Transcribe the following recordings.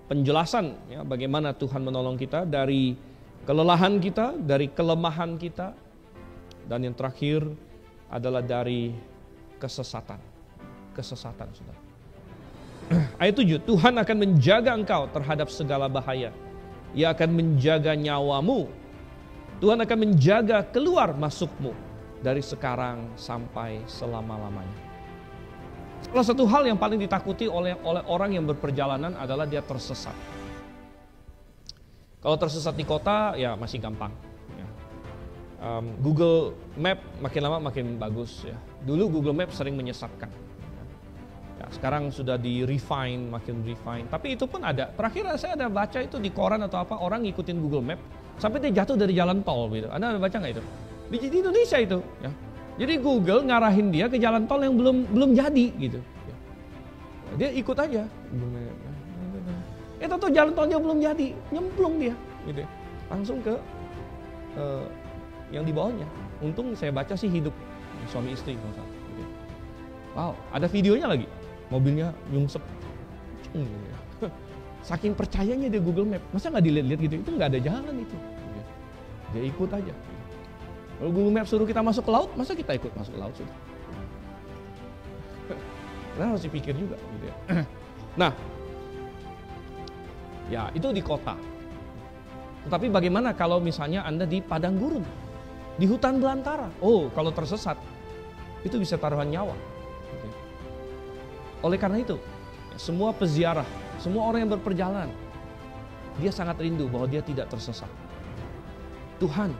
penjelasan ya, bagaimana Tuhan menolong kita dari kelelahan kita, dari kelemahan kita, dan yang terakhir adalah dari kesesatan. Kesesatan, saudara. Ayat 7, Tuhan akan menjaga engkau terhadap segala bahaya. Ia akan menjaga nyawamu. Tuhan akan menjaga keluar masukmu dari sekarang sampai selama-lamanya. Salah satu hal yang paling ditakuti oleh orang yang berperjalanan adalah dia tersesat. Kalau tersesat di kota ya masih gampang. Ya. Google Map makin lama makin bagus. Ya. Dulu Google Map sering menyesatkan. Ya, sekarang sudah di-refine, makin refine. Tapi itu pun ada. Terakhir saya ada baca itu di koran atau apa, orang ngikutin Google Map sampai dia jatuh dari jalan tol gitu. Anda ada baca nggak itu? Di Indonesia itu. Ya. Jadi Google ngarahin dia ke jalan tol yang belum jadi gitu. Dia ikut aja. Tuh jalan tolnya belum jadi, nyemplung dia. Gitu. Langsung ke yang di bawahnya. Untung saya baca sih hidup suami istri. Gitu. Wow, ada videonya lagi. Mobilnya nyungsep. Saking percayanya dia Google Map. Masa nggak dilihat-lihat gitu? Itu nggak ada jalan itu. Dia ikut aja. Kalau Google Map suruh kita masuk ke laut, masa kita ikut masuk ke laut sudah? Kita harus dipikir juga gitu ya. Nah, ya itu di kota. Tetapi bagaimana kalau misalnya Anda di padang gurun, di hutan belantara? Oh, kalau tersesat, itu bisa taruhan nyawa. Gitu. Oleh karena itu, semua peziarah, semua orang yang berperjalanan, dia sangat rindu bahwa dia tidak tersesat. Tuhan,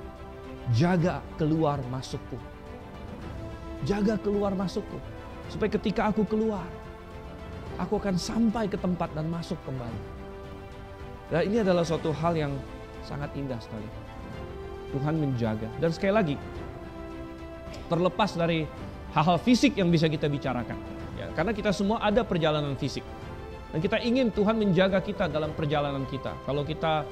jaga keluar masukku. Jaga keluar masukku. Supaya ketika aku keluar, aku akan sampai ke tempat dan masuk kembali. Dan ini adalah suatu hal yang sangat indah sekali. Tuhan menjaga. Dan sekali lagi, terlepas dari hal-hal fisik yang bisa kita bicarakan. Ya, karena kita semua ada perjalanan fisik. Dan kita ingin Tuhan menjaga kita dalam perjalanan kita. Kalau kita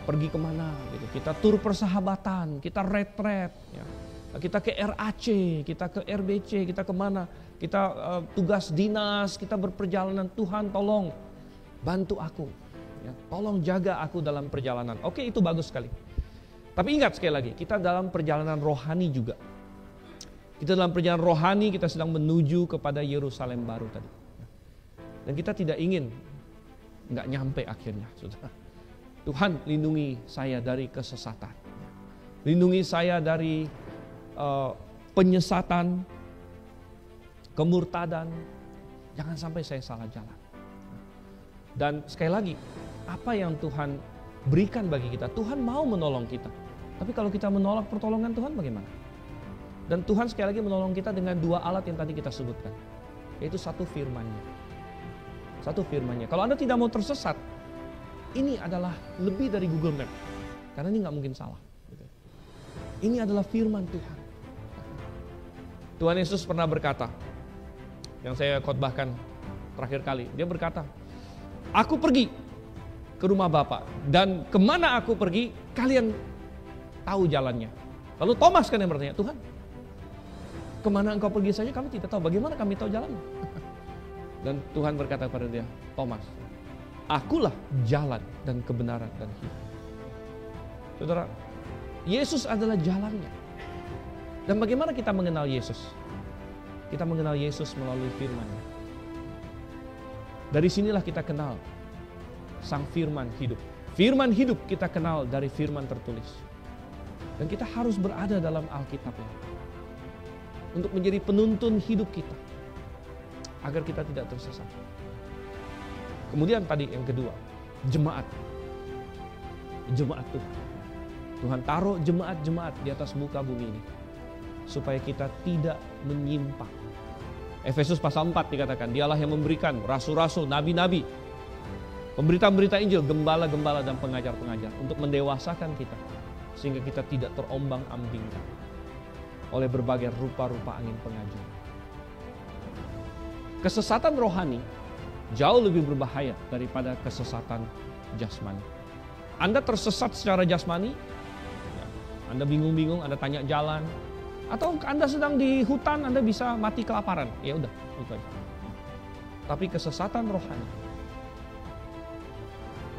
pergi kemana gitu. Kita tur persahabatan, kita retret ya. Kita ke RAC, kita ke RBC, kita kemana, kita tugas dinas, kita berperjalanan. Tuhan tolong bantu aku ya. Tolong jaga aku dalam perjalanan. Oke, itu bagus sekali. Tapi ingat sekali lagi, kita dalam perjalanan rohani juga. Kita dalam perjalanan rohani, kita sedang menuju kepada Yerusalem baru tadi. Dan kita tidak ingin nggak nyampe akhirnya, saudara. Tuhan, lindungi saya dari kesesatan. Lindungi saya dari penyesatan, kemurtadan. Jangan sampai saya salah jalan. Dan sekali lagi, apa yang Tuhan berikan bagi kita? Tuhan mau menolong kita. Tapi kalau kita menolak pertolongan Tuhan bagaimana? Dan Tuhan sekali lagi menolong kita dengan dua alat yang tadi kita sebutkan. Yaitu satu firman-Nya. Satu firman-Nya. Kalau Anda tidak mau tersesat, ini adalah lebih dari Google Map. Karena ini nggak mungkin salah. Ini adalah firman Tuhan. Tuhan Yesus pernah berkata, yang saya khotbahkan terakhir kali. Dia berkata, aku pergi ke rumah Bapa. Dan kemana aku pergi, kalian tahu jalannya. Lalu Thomas kan yang bertanya, Tuhan, kemana engkau pergi saja kami tidak tahu. Bagaimana kami tahu jalannya? Dan Tuhan berkata kepada dia, Thomas, akulah jalan dan kebenaran dan hidup. Saudara, Yesus adalah jalannya. Dan bagaimana kita mengenal Yesus? Kita mengenal Yesus melalui firman-Nya. Dari sinilah kita kenal Sang Firman hidup. Firman hidup kita kenal dari firman tertulis. Dan kita harus berada dalam Alkitabnya untuk menjadi penuntun hidup kita agar kita tidak tersesat. Kemudian tadi yang kedua, jemaat. Jemaat Tuhan. Tuhan taruh jemaat-jemaat di atas muka bumi ini supaya kita tidak menyimpang. Efesus pasal 4 dikatakan, dialah yang memberikan rasul-rasul, nabi-nabi, pemberita-pemberita Injil, gembala-gembala dan pengajar-pengajar untuk mendewasakan kita sehingga kita tidak terombang-ambingkan oleh berbagai rupa-rupa angin pengajar. Kesesatan rohani jauh lebih berbahaya daripada kesesatan jasmani. Anda tersesat secara jasmani, Anda bingung-bingung, Anda tanya jalan, atau Anda sedang di hutan, Anda bisa mati kelaparan. Ya udah, itu aja. Tapi kesesatan rohani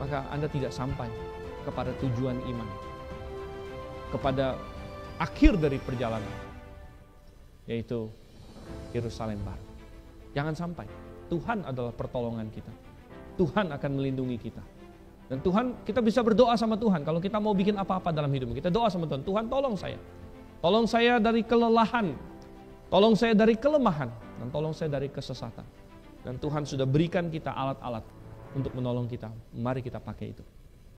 maka Anda tidak sampai kepada tujuan iman, kepada akhir dari perjalanan, yaitu Yerusalem baru. Jangan sampai. Tuhan adalah pertolongan kita. Tuhan akan melindungi kita. Dan Tuhan, kita bisa berdoa sama Tuhan. Kalau kita mau bikin apa-apa dalam hidup kita, doa sama Tuhan. Tuhan, tolong saya. Tolong saya dari kelelahan. Tolong saya dari kelemahan. Dan tolong saya dari kesesatan. Dan Tuhan sudah berikan kita alat-alat untuk menolong kita. Mari kita pakai itu.